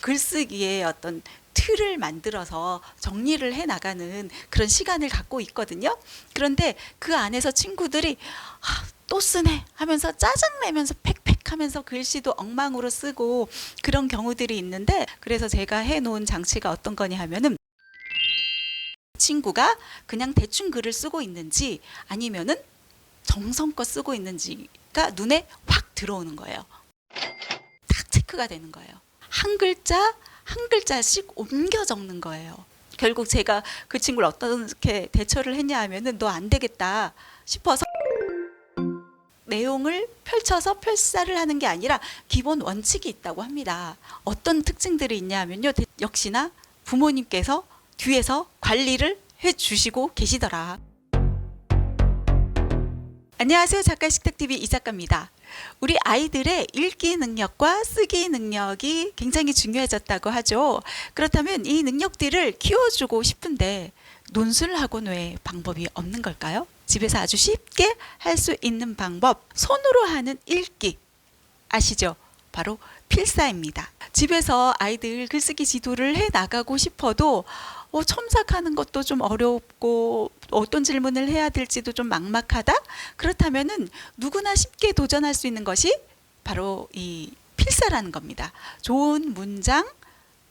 글쓰기에 어떤 틀을 만들어서 정리를 해 나가는 그런 시간을 갖고 있거든요. 그런데 그 안에서 친구들이 또 쓰네 하면서 짜증내면서 팩팩 하면서 글씨도 엉망으로 쓰고 그런 경우들이 있는데, 그래서 제가 해놓은 장치가 어떤 거냐 하면은, 친구가 그냥 대충 글을 쓰고 있는지 아니면은 정성껏 쓰고 있는지가 눈에 확 들어오는 거예요. 딱 체크가 되는 거예요. 한 글자 한 글자씩 옮겨 적는 거예요. 결국 제가 그 친구를 어떻게 대처를 했냐 하면은, 너 안 되겠다 싶어서 내용을 펼쳐서 필사를 하는 게 아니라 기본 원칙이 있다고 합니다. 어떤 특징들이 있냐 하면요, 역시나 부모님께서 뒤에서 관리를 해주시고 계시더라. 안녕하세요. 작가식탁TV 이작가입니다. 우리 아이들의 읽기 능력과 쓰기 능력이 굉장히 중요해졌다고 하죠. 그렇다면 이 능력들을 키워주고 싶은데 논술학원 외에 방법이 없는 걸까요? 집에서 아주 쉽게 할 수 있는 방법, 손으로 하는 읽기 아시죠? 바로 필사입니다. 집에서 아이들 글쓰기 지도를 해 나가고 싶어도 첨삭하는 것도 좀 어렵고 어떤 질문을 해야 될지도 좀 막막하다? 그렇다면은 누구나 쉽게 도전할 수 있는 것이 바로 이 필사라는 겁니다. 좋은 문장,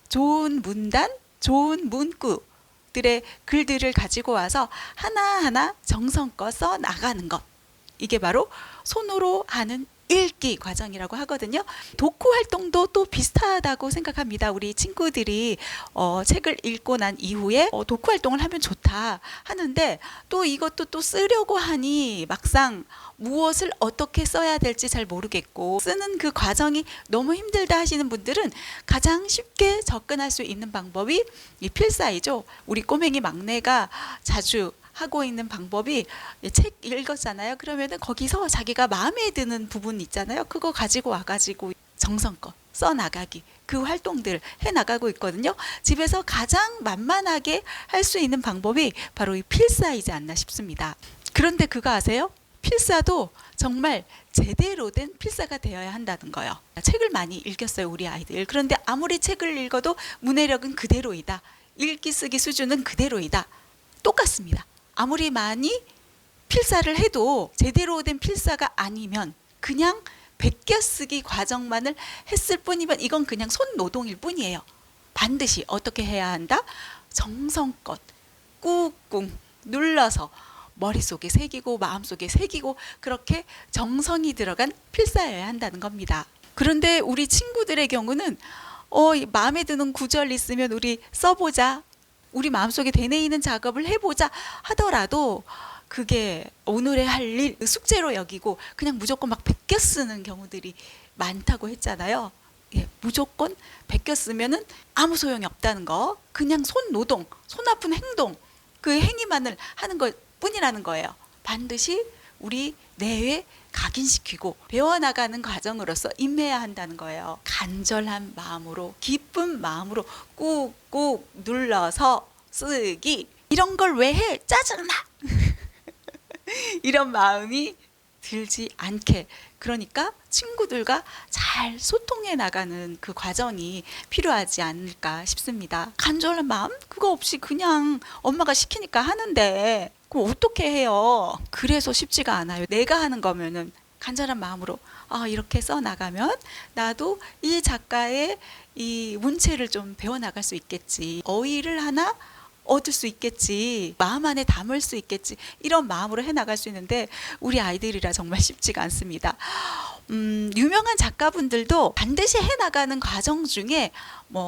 좋은 문단, 좋은 문구들의 글들을 가지고 와서 하나하나 정성껏 써 나가는 것. 이게 바로 손으로 하는 읽기 과정이라고 하거든요. 독후 활동도 또 비슷하다고 생각합니다. 우리 친구들이 책을 읽고 난 이후에 독후 활동을 하면 좋다 하는데, 또 이것도 또 쓰려고 하니 막상 무엇을 어떻게 써야 될지 잘 모르겠고 쓰는 그 과정이 너무 힘들다 하시는 분들은 가장 쉽게 접근할 수 있는 방법이 이 필사이죠. 우리 꼬맹이 막내가 자주 하고 있는 방법이, 책 읽었잖아요. 그러면은 거기서 자기가 마음에 드는 부분 있잖아요. 그거 가지고 와가지고 정성껏 써나가기, 그 활동들 해나가고 있거든요. 집에서 가장 만만하게 할 수 있는 방법이 바로 이 필사이지 않나 싶습니다. 그런데 그거 아세요? 필사도 정말 제대로 된 필사가 되어야 한다는 거예요. 책을 많이 읽었어요, 우리 아이들. 그런데 아무리 책을 읽어도 문해력은 그대로이다. 읽기 쓰기 수준은 그대로이다. 똑같습니다. 아무리 많이 필사를 해도 제대로 된 필사가 아니면 그냥 베껴쓰기 과정만을 했을 뿐이면 이건 그냥 손노동일 뿐이에요. 반드시 어떻게 해야 한다? 정성껏 꾹꾹 눌러서 머릿속에 새기고 마음속에 새기고 그렇게 정성이 들어간 필사여야 한다는 겁니다. 그런데 우리 친구들의 경우는 마음에 드는 구절 있으면 우리 써보자, 우리 마음속에 되뇌이는 작업을 해보자 하더라도 그게 오늘의 할 일, 숙제로 여기고 그냥 무조건 막 베껴 쓰는 경우들이 많다고 했잖아요. 무조건 베껴 쓰면은 아무 소용이 없다는 거, 그냥 손노동, 손 아픈 행동, 그 행위만을 하는 것 뿐이라는 거예요. 반드시 우리 뇌에 각인시키고 배워나가는 과정으로서 임해야 한다는 거예요. 간절한 마음으로, 기쁜 마음으로 꾹꾹 눌러서 쓰기. 이런 걸 왜 해? 짜증나! 이런 마음이 들지 않게, 그러니까 친구들과 잘 소통해 나가는 그 과정이 필요하지 않을까 싶습니다. 간절한 마음? 그거 없이 그냥 엄마가 시키니까 하는데 그럼 어떻게 해요? 그래서 쉽지가 않아요. 내가 하는 거면은 간절한 마음으로 이렇게 써 나가면 나도 이 작가의 이 문체를 좀 배워 나갈 수 있겠지. 어휘를 하나 얻을 수 있겠지. 마음 안에 담을 수 있겠지. 이런 마음으로 해 나갈 수 있는데 우리 아이들이라 정말 쉽지가 않습니다. 유명한 작가분들도 반드시 해 나가는 과정 중에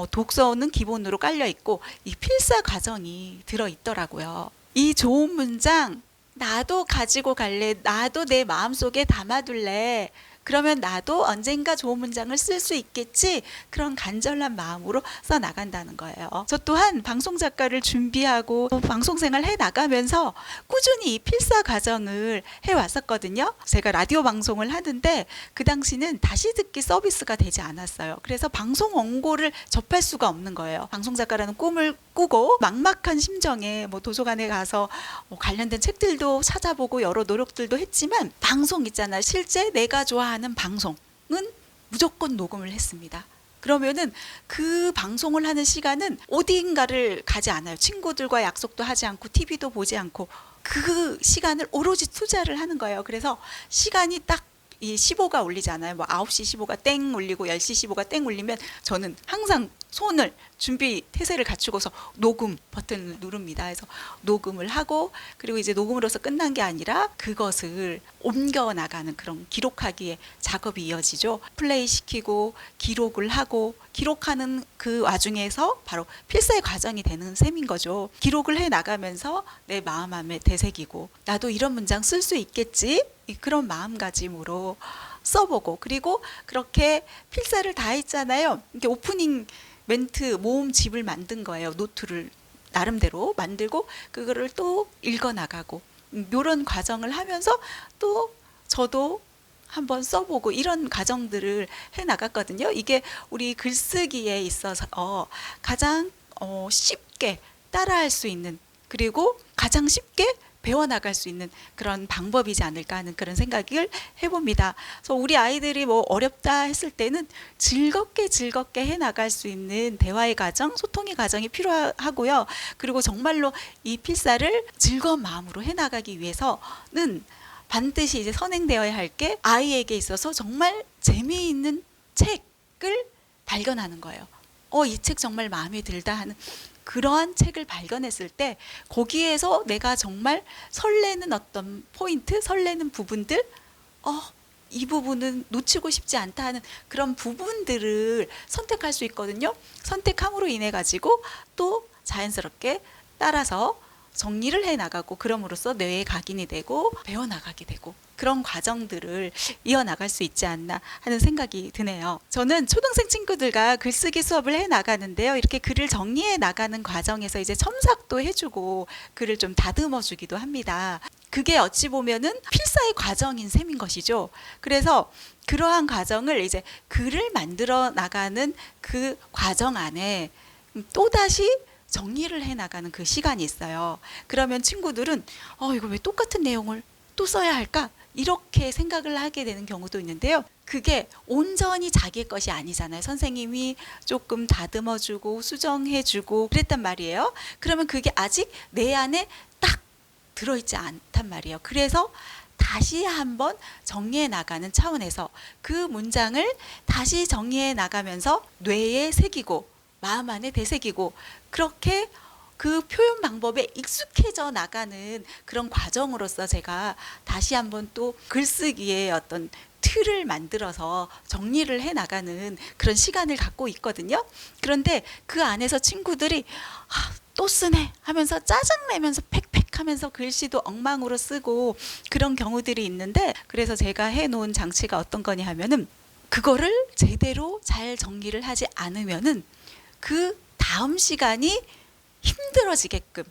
독서는 기본으로 깔려 있고 이 필사 과정이 들어 있더라고요. 이 좋은 문장 나도 가지고 갈래, 나도 내 마음속에 담아둘래, 그러면 나도 언젠가 좋은 문장을 쓸 수 있겠지, 그런 간절한 마음으로 써 나간다는 거예요. 저 또한 방송 작가를 준비하고 방송 생활 해 나가면서 꾸준히 이 필사 과정을 해 왔었거든요. 제가 라디오 방송을 하는데 그 당시는 다시 듣기 서비스가 되지 않았어요. 그래서 방송 원고를 접할 수가 없는 거예요. 방송 작가라는 꿈을 꾸고 막막한 심정에 도서관에 가서 관련된 책들도 찾아보고 여러 노력들도 했지만, 방송 있잖아요. 실제 내가 좋아하는 방송은 무조건 녹음을 했습니다. 그러면은 그 방송을 하는 시간은 어딘가를 가지 않아요. 친구들과 약속도 하지 않고 TV도 보지 않고 그 시간을 오로지 투자를 하는 거예요. 그래서 시간이 딱 이 15가 울리잖아요. 뭐 9시 15가 땡 울리고 10시 15가 땡 울리면 저는 항상 손을 준비 태세를 갖추고서 녹음 버튼을 누릅니다. 그래서 녹음을 하고 그리고 이제 녹음으로서 끝난 게 아니라 그것을 옮겨 나가는 그런 기록하기에 작업이 이어지죠. 플레이 시키고 기록을 하고 기록하는 그 와중에서 바로 필사의 과정이 되는 셈인 거죠. 기록을 해 나가면서 내 마음에 되새기고 나도 이런 문장 쓸 수 있겠지? 그런 마음가짐으로 써보고 그리고 그렇게 필사를 다 했잖아요. 이게 오프닝 멘트 모음집을 만든 거예요. 노트를 나름대로 만들고 그거를 또 읽어나가고 이런 과정을 하면서 또 저도 한번 써보고 이런 과정들을 해나갔거든요. 이게 우리 글쓰기에 있어서 가장 쉽게 따라할 수 있는 그리고 가장 쉽게 배워나갈 수 있는 그런 방법이지 않을까 하는 그런 생각을 해봅니다. 그래서 우리 아이들이 뭐 어렵다 했을 때는 즐겁게 해나갈 수 있는 대화의 과정, 소통의 과정이 필요하고요. 그리고 정말로 이 필사를 즐거운 마음으로 해나가기 위해서는 반드시 이제 선행되어야 할 게 아이에게 있어서 정말 재미있는 책을 발견하는 거예요. 이 책 정말 마음에 들다 하는 그러한 책을 발견했을 때 거기에서 내가 정말 설레는 어떤 포인트, 설레는 부분들, 이 부분은 놓치고 싶지 않다 하는 그런 부분들을 선택할 수 있거든요. 선택함으로 인해 가지고 또 자연스럽게 따라서 정리를 해 나가고 그럼으로써 뇌에 각인이 되고 배워나가게 되고 그런 과정들을 이어나갈 수 있지 않나 하는 생각이 드네요. 저는 초등생 친구들과 글쓰기 수업을 해 나가는데요. 이렇게 글을 정리해 나가는 과정에서 이제 첨삭도 해주고 글을 좀 다듬어 주기도 합니다. 그게 어찌 보면은 필사의 과정인 셈인 것이죠. 그래서 그러한 과정을 이제 글을 만들어 나가는 그 과정 안에 또다시 정리를 해나가는 그 시간이 있어요. 그러면 친구들은 이거 왜 똑같은 내용을 또 써야 할까? 이렇게 생각을 하게 되는 경우도 있는데요. 그게 온전히 자기의 것이 아니잖아요. 선생님이 조금 다듬어주고 수정해주고 그랬단 말이에요. 그러면 그게 아직 내 안에 딱 들어있지 않단 말이에요. 그래서 다시 한번 정리해 나가는 차원에서 그 문장을 다시 정리해 나가면서 뇌에 새기고 마음 안에 되새기고 그렇게 그 표현 방법에 익숙해져 나가는 그런 과정으로서 제가 다시 한번 또 글쓰기의 어떤 틀을 만들어서 정리를 해 나가는 그런 시간을 갖고 있거든요. 그런데 그 안에서 친구들이 또 쓰네 하면서 짜증내면서 팩팩 하면서 글씨도 엉망으로 쓰고 그런 경우들이 있는데 그래서 제가 해놓은 장치가 어떤 거냐 하면은 그거를 제대로 잘 정리를 하지 않으면은 그 다음 시간이 힘들어지게끔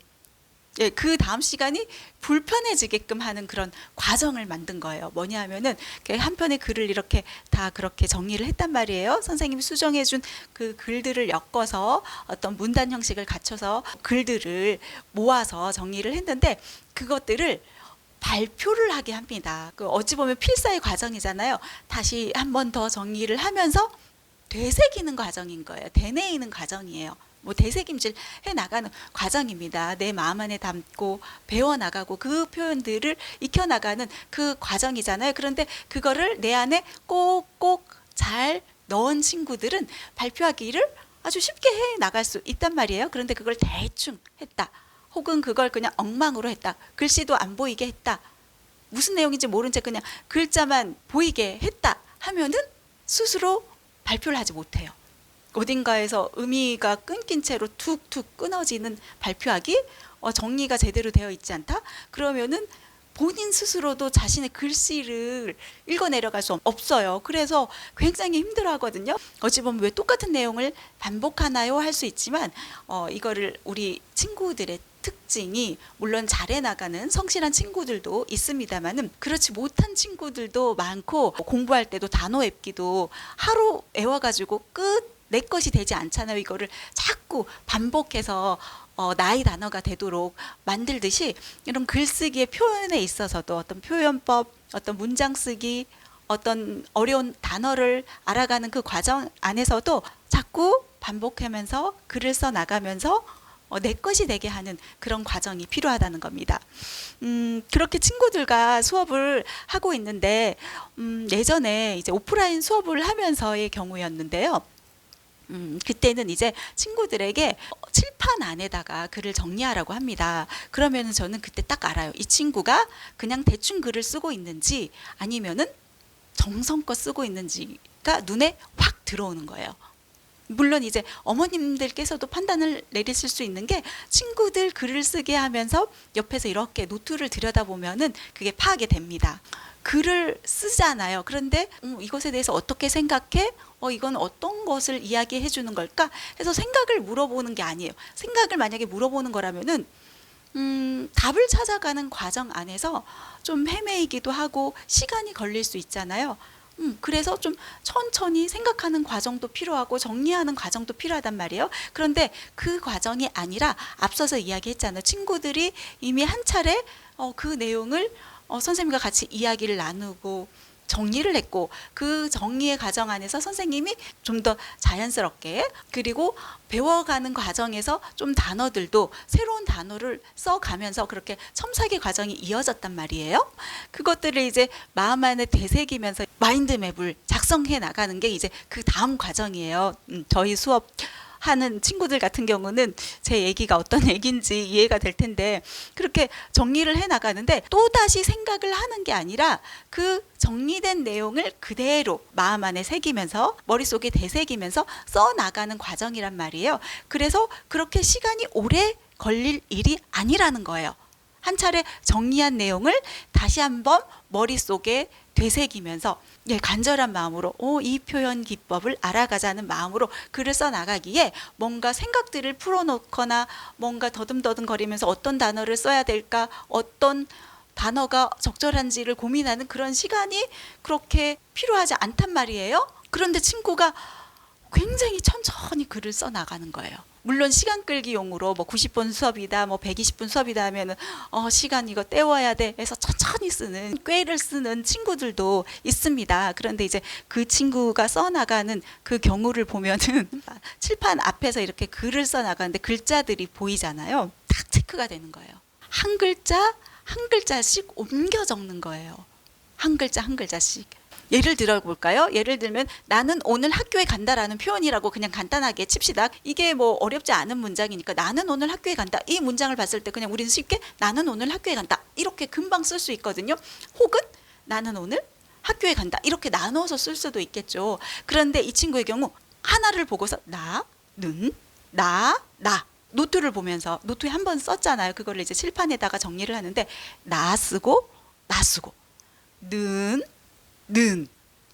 그 다음 시간이 불편해지게끔 하는 그런 과정을 만든 거예요. 뭐냐 하면은 한 편의 글을 이렇게 다 그렇게 정리를 했단 말이에요. 선생님이 수정해 준 그 글들을 엮어서 어떤 문단 형식을 갖춰서 글들을 모아서 정리를 했는데 그것들을 발표를 하게 합니다. 어찌 보면 필사의 과정이잖아요. 다시 한 번 더 정리를 하면서 되새기는 과정인 거예요. 되뇌이는 과정이에요. 뭐 되새김질 해 나가는 과정입니다. 내 마음 안에 담고 배워나가고 그 표현들을 익혀나가는 그 과정이잖아요. 그런데 그거를 내 안에 꼭꼭 잘 넣은 친구들은 발표하기를 아주 쉽게 해 나갈 수 있단 말이에요. 그런데 그걸 대충 했다. 혹은 그걸 그냥 엉망으로 했다. 글씨도 안 보이게 했다. 무슨 내용인지 모른 채 그냥 글자만 보이게 했다 하면은 스스로 발표를 하지 못해요. 어딘가에서 의미가 끊긴 채로 툭툭 끊어지는 발표하기, 정리가 제대로 되어 있지 않다? 그러면은 본인 스스로도 자신의 글씨를 읽어내려갈 수 없어요. 그래서 굉장히 힘들어하거든요. 어찌 보면 왜 똑같은 내용을 반복하나요? 할 수 있지만 이거를 우리 친구들의 특징이 물론 잘해 나가는 성실한 친구들도 있습니다만은 그렇지 못한 친구들도 많고 공부할 때도 단어 외기도 하루 외워가지고 끝 내 것이 되지 않잖아요. 이거를 자꾸 반복해서 나의 단어가 되도록 만들듯이 이런 글쓰기의 표현에 있어서도 어떤 표현법, 어떤 문장 쓰기, 어떤 어려운 단어를 알아가는 그 과정 안에서도 자꾸 반복하면서 글을 써 나가면서 내 것이 되게 하는 그런 과정이 필요하다는 겁니다. 그렇게 친구들과 수업을 하고 있는데 예전에 이제 오프라인 수업을 하면서의 경우였는데요. 그때는 이제 친구들에게 칠판 안에다가 글을 정리하라고 합니다. 그러면 저는 그때 딱 알아요. 이 친구가 그냥 대충 글을 쓰고 있는지 아니면은 정성껏 쓰고 있는지가 눈에 확 들어오는 거예요. 물론 이제 어머님들께서도 판단을 내리실 수 있는 게 친구들 글을 쓰게 하면서 옆에서 이렇게 노트를 들여다보면은 그게 파악이 됩니다. 글을 쓰잖아요. 그런데 이것에 대해서 어떻게 생각해? 이건 어떤 것을 이야기해 주는 걸까? 해서 생각을 물어보는 게 아니에요. 생각을 만약에 물어보는 거라면은 답을 찾아가는 과정 안에서 좀 헤매이기도 하고 시간이 걸릴 수 있잖아요. 그래서 좀 천천히 생각하는 과정도 필요하고 정리하는 과정도 필요하단 말이에요. 그런데 그 과정이 아니라 앞서서 이야기했잖아요. 친구들이 이미 한 차례 그 내용을 선생님과 같이 이야기를 나누고 정리를 했고 그 정리의 과정 안에서 선생님이 좀 더 자연스럽게 그리고 배워가는 과정에서 좀 단어들도 새로운 단어를 써가면서 그렇게 첨삭의 과정이 이어졌단 말이에요. 그것들을 이제 마음 안에 되새기면서 마인드맵을 작성해 나가는 게 이제 그 다음 과정이에요. 저희 수업 하는 친구들 같은 경우는 제 얘기가 어떤 얘기인지 이해가 될 텐데 그렇게 정리를 해 나가는데 또다시 생각을 하는 게 아니라 그 정리된 내용을 그대로 마음 안에 새기면서 머릿속에 되새기면서 써 나가는 과정이란 말이에요. 그래서 그렇게 시간이 오래 걸릴 일이 아니라는 거예요. 한 차례 정리한 내용을 다시 한번 머릿속에 되새기면서 간절한 마음으로 이 표현 기법을 알아가자는 마음으로 글을 써나가기에 뭔가 생각들을 풀어놓거나 뭔가 더듬더듬거리면서 어떤 단어를 써야 될까 어떤 단어가 적절한지를 고민하는 그런 시간이 그렇게 필요하지 않단 말이에요. 그런데 친구가 굉장히 천천히 글을 써나가는 거예요. 물론 시간 끌기용으로 뭐 90분 수업이다 뭐 120분 수업이다 하면은 시간 이거 때워야 돼 해서 천천히 쓰는 꾀를 쓰는 친구들도 있습니다. 그런데 이제 그 친구가 써나가는 그 경우를 보면은 칠판 앞에서 이렇게 글을 써나가는데 글자들이 보이잖아요. 딱 체크가 되는 거예요. 한 글자 한 글자씩 옮겨 적는 거예요. 한 글자 한 글자씩. 예를 들어 볼까요? 예를 들면 나는 오늘 학교에 간다라는 표현이라고 그냥 간단하게 칩시다. 이게 뭐 어렵지 않은 문장이니까 나는 오늘 학교에 간다. 이 문장을 봤을 때 그냥 우리는 쉽게 나는 오늘 학교에 간다. 이렇게 금방 쓸 수 있거든요. 혹은 나는 오늘 학교에 간다. 이렇게 나눠서 쓸 수도 있겠죠. 그런데 이 친구의 경우 하나를 보고서 나는 나 노트를 보면서 노트에 한 번 썼잖아요. 그거를 이제 칠판에다가 정리를 하는데 나 쓰고 는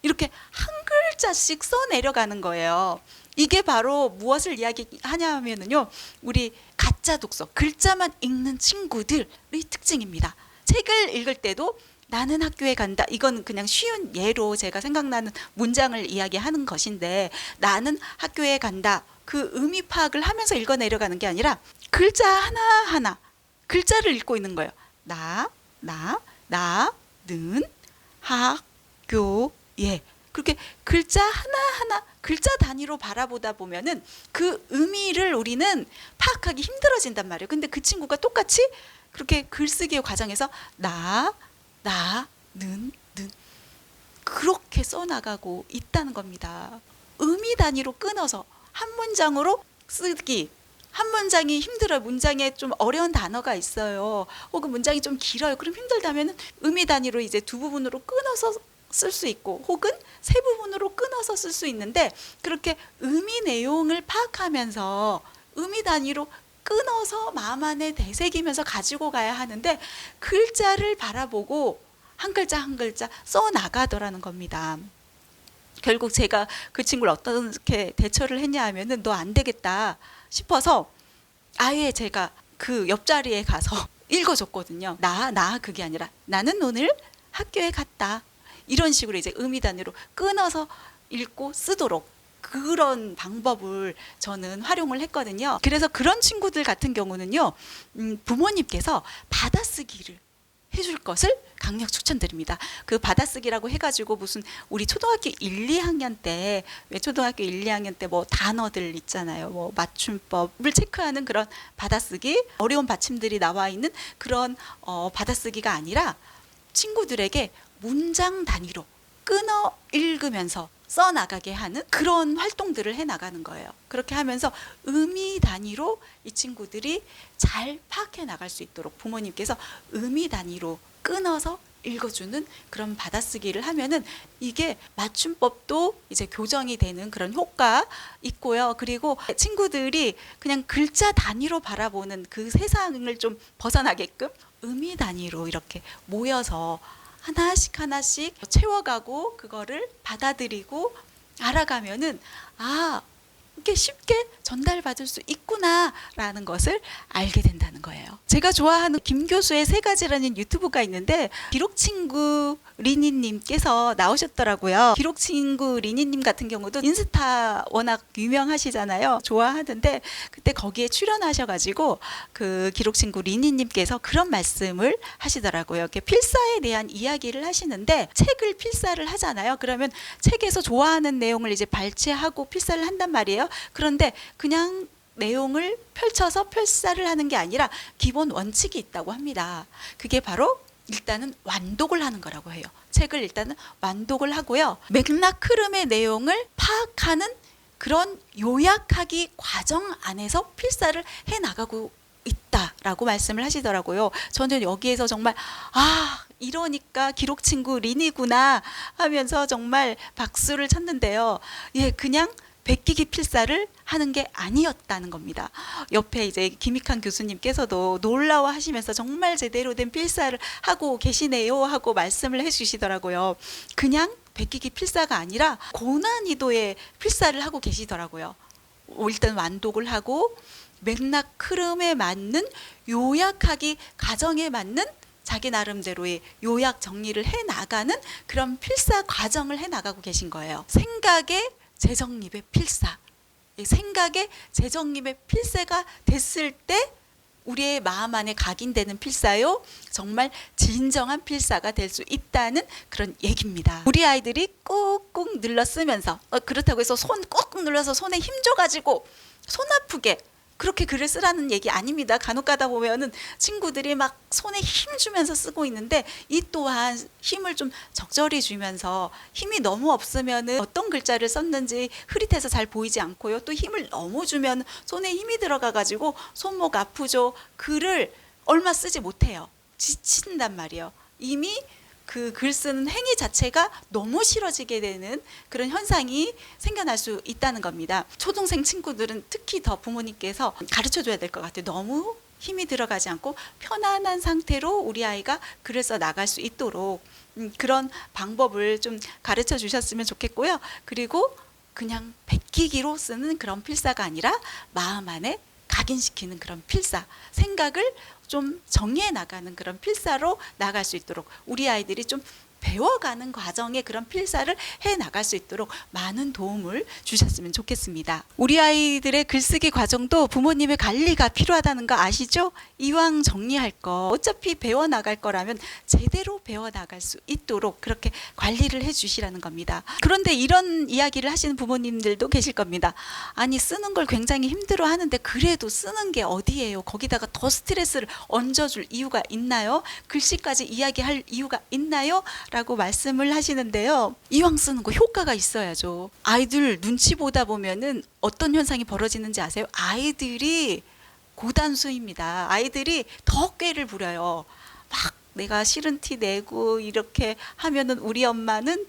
이렇게 한 글자씩 써 내려가는 거예요. 이게 바로 무엇을 이야기하냐 하면은요, 우리 가짜 독서, 글자만 읽는 친구들의 특징입니다. 책을 읽을 때도 나는 학교에 간다. 이건 그냥 쉬운 예로 제가 생각나는 문장을 이야기하는 것인데 나는 학교에 간다. 그 의미 파악을 하면서 읽어 내려가는 게 아니라 글자 하나하나 글자를 읽고 있는 거예요. 나는 학교에 그렇게 글자 하나하나 글자 단위로 바라보다 보면은 그 의미를 우리는 파악하기 힘들어진단 말이에요. 근데 그 친구가 똑같이 그렇게 글쓰기의 과정에서 는 그렇게 써나가고 있다는 겁니다. 의미 단위로 끊어서 한 문장으로 쓰기. 한 문장이 힘들어요. 문장에 좀 어려운 단어가 있어요. 혹은 문장이 좀 길어요. 그럼 힘들다면 의미 단위로 이제 두 부분으로 끊어서 쓸 수 있고 혹은 세 부분으로 끊어서 쓸 수 있는데 그렇게 의미 내용을 파악하면서 의미 단위로 끊어서 마음 안에 되새기면서 가지고 가야 하는데 글자를 바라보고 한 글자 한 글자 써 나가더라는 겁니다. 결국 제가 그 친구를 어떻게 대처를 했냐 하면은 너 안 되겠다 싶어서 아예 제가 그 옆자리에 가서 읽어줬거든요. 그게 아니라 나는 오늘 학교에 갔다. 이런 식으로 이제 의미 단위로 끊어서 읽고 쓰도록 그런 방법을 저는 활용을 했거든요. 그래서 그런 친구들 같은 경우는요, 부모님께서 받아쓰기를 해줄 것을 강력 추천드립니다. 그 받아쓰기라고 해가지고 무슨 우리 초등학교 1, 2학년 때 왜 초등학교 1, 2학년 때 뭐 단어들 있잖아요. 뭐 맞춤법을 체크하는 그런 받아쓰기, 어려운 받침들이 나와 있는 그런 받아쓰기가 아니라 친구들에게 문장 단위로 끊어 읽으면서 써나가게 하는 그런 활동들을 해나가는 거예요. 그렇게 하면서 의미 단위로 이 친구들이 잘 파악해 나갈 수 있도록 부모님께서 의미 단위로 끊어서 읽어주는 그런 받아쓰기를 하면은 이게 맞춤법도 이제 교정이 되는 그런 효과 있고요. 그리고 친구들이 그냥 글자 단위로 바라보는 그 세상을 좀 벗어나게끔 의미 단위로 이렇게 모여서 하나씩 하나씩 채워가고 그거를 받아들이고 알아가면은 이렇게 쉽게 전달받을 수 있구나라는 것을 알게 된다는 거예요. 제가 좋아하는 김교수의 세 가지라는 유튜브가 있는데 기록친구 리니님께서 나오셨더라고요. 기록친구 리니님 같은 경우도 인스타 워낙 유명하시잖아요. 좋아하는데 그때 거기에 출연하셔가지고 그 기록친구 리니님께서 그런 말씀을 하시더라고요. 이렇게 필사에 대한 이야기를 하시는데 책을 필사를 하잖아요. 그러면 책에서 좋아하는 내용을 이제 발췌하고 필사를 한단 말이에요. 그런데 그냥 내용을 펼쳐서 필사를 하는 게 아니라 기본 원칙이 있다고 합니다. 그게 바로 일단은 완독을 하는 거라고 해요. 책을 일단은 완독을 하고요. 맥락 흐름의 내용을 파악하는 그런 요약하기 과정 안에서 필사를 해나가고 있다라고 말씀을 하시더라고요. 저는 여기에서 정말 이러니까 기록친구 린이구나 하면서 정말 박수를 쳤는데요. 예, 그냥 베끼기 필사를 하는 게 아니었다는 겁니다. 옆에 이제 김익환 교수님께서도 놀라워하시면서 정말 제대로 된 필사를 하고 계시네요 하고 말씀을 해주시더라고요. 그냥 베끼기 필사가 아니라 고난이도의 필사를 하고 계시더라고요. 일단 완독을 하고 맥락 흐름에 맞는 요약하기 과정에 맞는 자기 나름대로의 요약 정리를 해나가는 그런 필사 과정을 해나가고 계신 거예요. 생각의 재정립의 필사, 생각의 재정립의 필사가 됐을 때 우리의 마음 안에 각인되는 필사요, 정말 진정한 필사가 될 수 있다는 그런 얘기입니다. 우리 아이들이 꾹꾹 눌러 쓰면서 그렇다고 해서 손 꾹꾹 눌러서 손에 힘 줘가지고 손 아프게 그렇게 글을 쓰라는 얘기 아닙니다. 간혹 가다 보면은 친구들이 막 손에 힘 주면서 쓰고 있는데 이 또한 힘을 좀 적절히 주면서 힘이 너무 없으면은 어떤 글자를 썼는지 흐릿해서 잘 보이지 않고요. 또 힘을 너무 주면 손에 힘이 들어가 가지고 손목 아프죠. 글을 얼마 쓰지 못해요. 지친단 말이에요. 이미 그 글 쓰는 행위 자체가 너무 싫어지게 되는 그런 현상이 생겨날 수 있다는 겁니다. 초등생 친구들은 특히 더 부모님께서 가르쳐 줘야 될 것 같아요. 너무 힘이 들어가지 않고 편안한 상태로 우리 아이가 글을 써 나갈 수 있도록 그런 방법을 좀 가르쳐 주셨으면 좋겠고요. 그리고 그냥 베끼기로 쓰는 그런 필사가 아니라 마음 안에 각인시키는 그런 필사, 생각을 좀 정리해 나가는 그런 필사로 나갈 수 있도록 우리 아이들이 좀 배워가는 과정에 그런 필사를 해 나갈 수 있도록 많은 도움을 주셨으면 좋겠습니다. 우리 아이들의 글쓰기 과정도 부모님의 관리가 필요하다는 거 아시죠? 이왕 정리할 거 어차피 배워나갈 거라면 제대로 배워나갈 수 있도록 그렇게 관리를 해 주시라는 겁니다. 그런데 이런 이야기를 하시는 부모님들도 계실 겁니다. 아니 쓰는 걸 굉장히 힘들어 하는데 그래도 쓰는 게 어디예요? 거기다가 더 스트레스를 얹어줄 이유가 있나요? 글씨까지 이야기할 이유가 있나요? 라고 말씀을 하시는데요. 이왕 쓰는 거 효과가 있어야죠. 아이들 눈치 보다 보면은 어떤 현상이 벌어지는지 아세요? 아이들이 고단수입니다. 아이들이 더 꾀를 부려요. 막 내가 싫은 티 내고 이렇게 하면은 우리 엄마는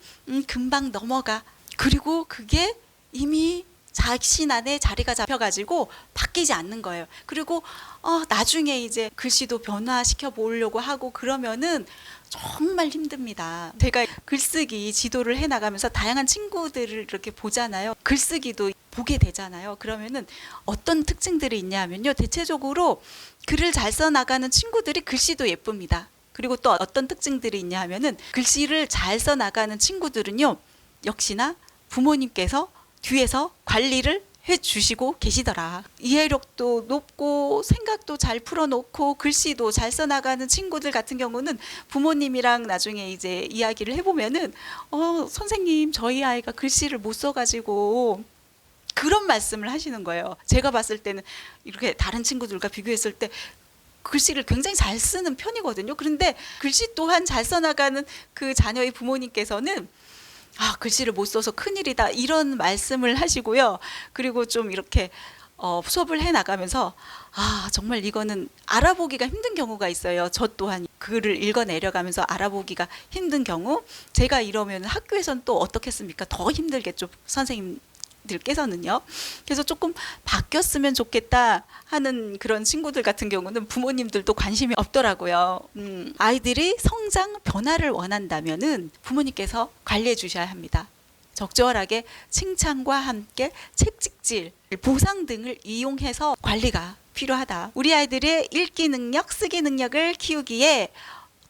금방 넘어가. 그리고 그게 이미 자신 안에 자리가 잡혀가지고 바뀌지 않는 거예요. 그리고 나중에 이제 글씨도 변화시켜 보려고 하고 그러면은 정말 힘듭니다. 제가 글쓰기 지도를 해나가면서 다양한 친구들을 이렇게 보잖아요. 글쓰기도 보게 되잖아요. 그러면은 어떤 특징들이 있냐 하면요. 대체적으로 글을 잘 써나가는 친구들이 글씨도 예쁩니다. 그리고 또 어떤 특징들이 있냐 하면은 글씨를 잘 써나가는 친구들은요. 역시나 부모님께서 뒤에서 관리를 주시고 계시더라. 이해력도 높고 생각도 잘 풀어놓고 글씨도 잘 써나가는 친구들 같은 경우는 부모님이랑 나중에 이제 이야기를 해보면은 선생님 저희 아이가 글씨를 못 써가지고 그런 말씀을 하시는 거예요. 제가 봤을 때는 이렇게 다른 친구들과 비교했을 때 글씨를 굉장히 잘 쓰는 편이거든요. 그런데 글씨 또한 잘 써나가는 그 자녀의 부모님께서는 글씨를 못 써서 큰일이다 이런 말씀을 하시고요. 그리고 좀 이렇게 수업을 해 나가면서 정말 이거는 알아보기가 힘든 경우가 있어요. 저 또한 글을 읽어 내려가면서 알아보기가 힘든 경우, 제가 이러면 학교에서는 또 어떻겠습니까? 더 힘들겠죠, 선생님들께서는요. 그래서 조금 바뀌었으면 좋겠다 하는 그런 친구들 같은 경우는 부모님들도 관심이 없더라고요. 아이들이 성장 변화를 원한다면은 부모님께서 관리해 주셔야 합니다. 적절하게 칭찬과 함께 책찍질, 보상 등을 이용해서 관리가 필요하다. 우리 아이들의 읽기 능력, 쓰기 능력을 키우기에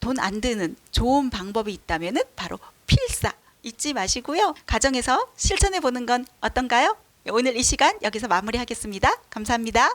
돈 안 드는 좋은 방법이 있다면은 바로 필사 잊지 마시고요. 가정에서 실천해 보는 건 어떤가요? 오늘 이 시간 여기서 마무리하겠습니다. 감사합니다.